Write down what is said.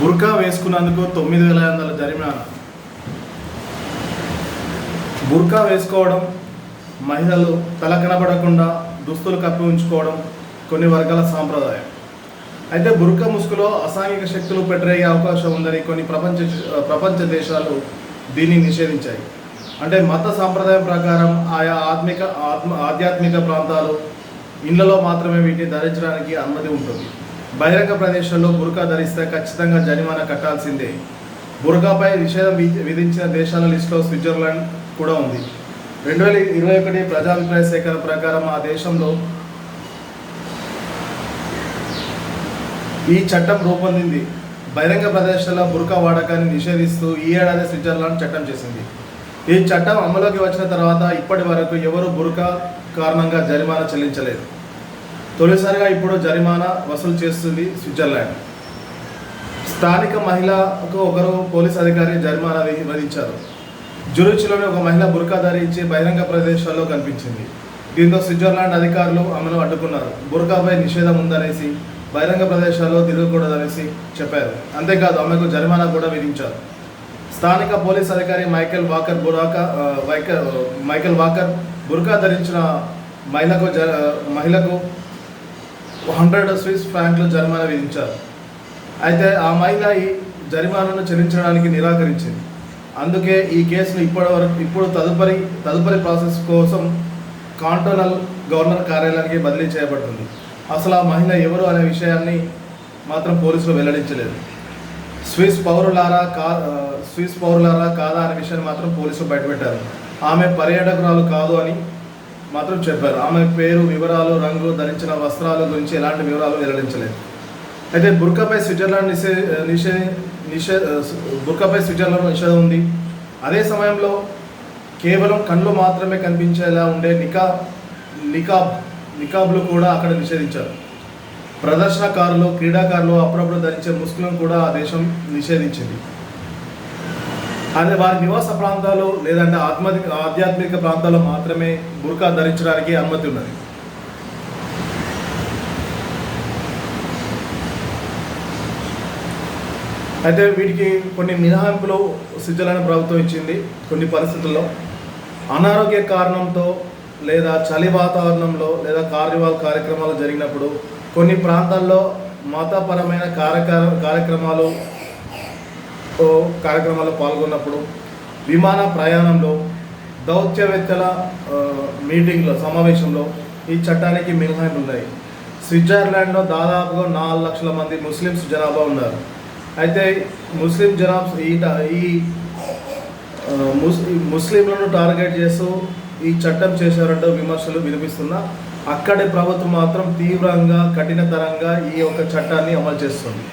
బుర్కా వేసుకున్నందుకు 9,500 జరిమానా. బుర్కా వేసుకోవడం, మహిళలు తల కనబడకుండా దుస్తులు కప్పి ఉంచుకోవడం కొన్ని వర్గాల సాంప్రదాయం. అయితే బుర్కా ముసుగులో అసాంఘిక శక్తులు పెట్టరేగే అవకాశం ఉందని కొన్ని ప్రపంచ దేశాలు దీన్ని నిషేధించాయి. అంటే మత సాంప్రదాయం ప్రకారం ఆయా ఆధ్యాత్మిక ప్రాంతాలు ఇళ్లలో మాత్రమే వీటిని ధరించడానికి అనుమతి ఉంటుంది. బహిరంగ ప్రదేశాల్లో బుర్కా ధరిస్తే ఖచ్చితంగా జరిమానా కట్టాల్సిందే. బుర్కాపై నిషేధం విధించిన దేశాల లిస్టులో స్విట్జర్లాండ్ కూడా ఉంది. 2021 ప్రజాభిప్రాయ సేకరణ ప్రకారం ఆ దేశంలో ఈ చట్టం రూపొందింది. బహిరంగ ప్రదేశాల్లో బుర్కా వాడకాన్ని నిషేధిస్తూ ఈ ఏడాది స్విట్జర్లాండ్ చట్టం చేసింది. ఈ చట్టం అమలులోకి వచ్చిన తర్వాత ఇప్పటి వరకు ఎవరూ బుర్కా కారణంగా జరిమానా చెల్లించలేదు. తొలిసారిగా ఇప్పుడు జరిమానా వసూలు చేస్తుంది స్విట్జర్లాండ్. స్థానిక మహిళకు ఒకరు పోలీస్ అధికారి జరిమానా విధించారు. జురిచ్లోని ఒక మహిళ బుర్కా ధరించి బహిరంగ ప్రదేశాల్లో కనిపించింది. దీంతో స్విట్జర్లాండ్ అధికారులు ఆమెను అడ్డుకున్నారు. బుర్కాపై నిషేధం ఉందనేసి, బహిరంగ ప్రదేశాల్లో తిరగకూడదనేసి చెప్పారు. అంతేకాదు ఆమెకు జరిమానా కూడా విధించారు. స్థానిక పోలీస్ అధికారి మైకేల్ వాకర్ బుర్కా ధరించిన మహిళకు 100 స్విస్ ఫ్రాంక్లు జరిమానా విధించారు. అయితే ఆ మహిళ ఈ జరిమానాను చెల్లించడానికి నిరాకరించింది. అందుకే ఈ కేసును ఇప్పుడు తదుపరి ప్రాసెస్ కోసం కాంటోనల్ గవర్నర్ కార్యాలయానికి బదిలీ చేయబడుతుంది. అసలు ఆ మహిళ ఎవరు అనే విషయాన్ని మాత్రం పోలీసులు వెల్లడించలేదు. స్విస్ పౌరులారా కాదా అనే విషయాన్ని మాత్రం పోలీసులు బయటపెట్టారు. ఆమె పర్యాటకురాలు కాదు అని మాత్రం చెప్పారు. ఆమె పేరు, వివరాలు, రంగు, ధరించిన వస్త్రాల గురించి ఎలాంటి వివరాలు వెల్లడించలేదు. అయితే బుర్కాపై స్విట్జర్లాండ్ నిషేధం ఉంది. అదే సమయంలో కేవలం కళ్ళు మాత్రమే కనిపించేలా ఉండే నికాబ్లు కూడా అక్కడ నిషేధించారు. ప్రదర్శనకారులు, క్రీడాకారులు అప్పుడప్పుడు ధరించే ముసుగులను కూడా ఆ దేశం నిషేధించింది. అదే వారి నివాస ప్రాంతాలు లేదంటే ఆధ్యాత్మిక ప్రాంతాల్లో మాత్రమే బుర్కా ధరించడానికి అనుమతి ఉన్నది. అయితే వీటికి కొన్ని మినహాయింపులు స్విట్జర్లాండ్ ప్రభుత్వం ఇచ్చింది. కొన్ని పరిస్థితుల్లో అనారోగ్య కారణంతో లేదా చలి వాతావరణంలో లేదా కార్నివాల్ కార్యక్రమాలు జరిగినప్పుడు, కొన్ని ప్రాంతాల్లో మతపరమైన కార్యక్రమాల్లో పాల్గొన్నప్పుడు, విమాన ప్రయాణంలో, దౌత్యవేత్తల సమావేశంలో ఈ చట్టానికి మినహాయింపులు ఉన్నాయి. స్విట్జర్లాండ్లో దాదాపుగా 4 లక్షల మంది ముస్లిమ్స్ జనాభా ఉన్నారు. అయితే ముస్లిం ముస్లింలను టార్గెట్ చేస్తూ ఈ చట్టం చేశారంటూ విమర్శలు వినిపిస్తున్నా అక్కడి ప్రభుత్వం మాత్రం తీవ్రంగా, కఠినతరంగా ఈ యొక్క చట్టాన్ని అమలు చేస్తుంది.